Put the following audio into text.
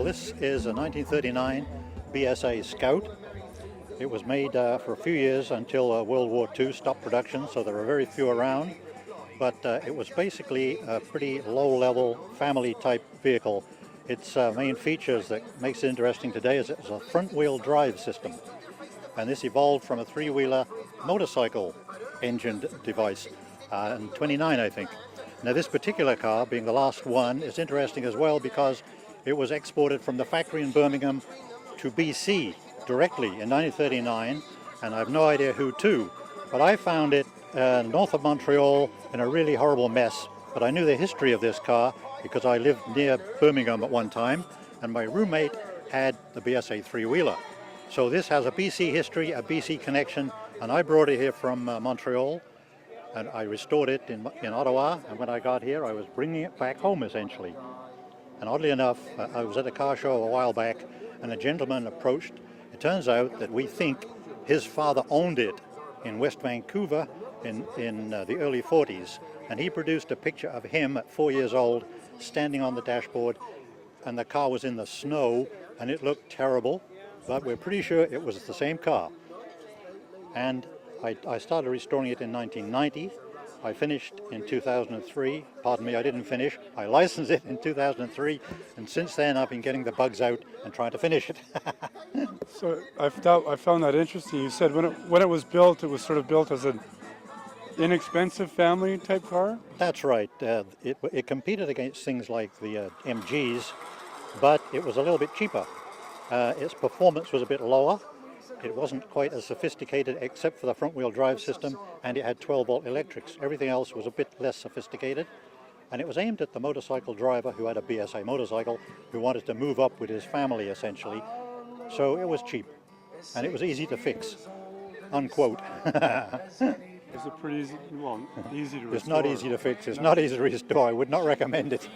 this is a 1939 BSA Scout. It was made for a few years until World War II stopped production, so there are very few around. But it was basically a pretty low-level family-type vehicle. Its main features that makes it interesting today is it was a front-wheel drive system. And this evolved from a three-wheeler motorcycle engined device in 29, I think. Now this particular car, being the last one, is interesting as well because it was exported from the factory in Birmingham to BC directly in 1939, and I have no idea who to. But I found it north of Montreal in a really horrible mess. But I knew the history of this car because I lived near Birmingham at one time, and my roommate had the BSA three-wheeler. So this has a BC history, a BC connection, and I brought it here from Montreal, and I restored it in Ottawa, and when I got here I was bringing it back home essentially. And oddly enough, I was at a car show a while back, and a gentleman approached. It turns out that we think his father owned it in West Vancouver in the early 40s, and he produced a picture of him at 4 years old standing on the dashboard, and the car was in the snow and it looked terrible, but we're pretty sure it was the same car. And I started restoring it in 1990. I finished in 2003. Pardon me, I didn't finish. I licensed it in 2003, and since then I've been getting the bugs out and trying to finish it. So I found that interesting. You said when it was built, it was sort of built as an inexpensive family type car? That's right. It competed against things like the MGs, but it was a little bit cheaper. Its performance was a bit lower. It wasn't quite as sophisticated except for the front-wheel drive system, and it had 12-volt electrics. Everything else was a bit less sophisticated, and it was aimed at the motorcycle driver who had a BSA motorcycle who wanted to move up with his family essentially. So it was cheap, and it was easy to fix, unquote. Is it pretty easy? Well, easy to restore. It's not easy to fix. It's not easy to restore. I would not recommend it.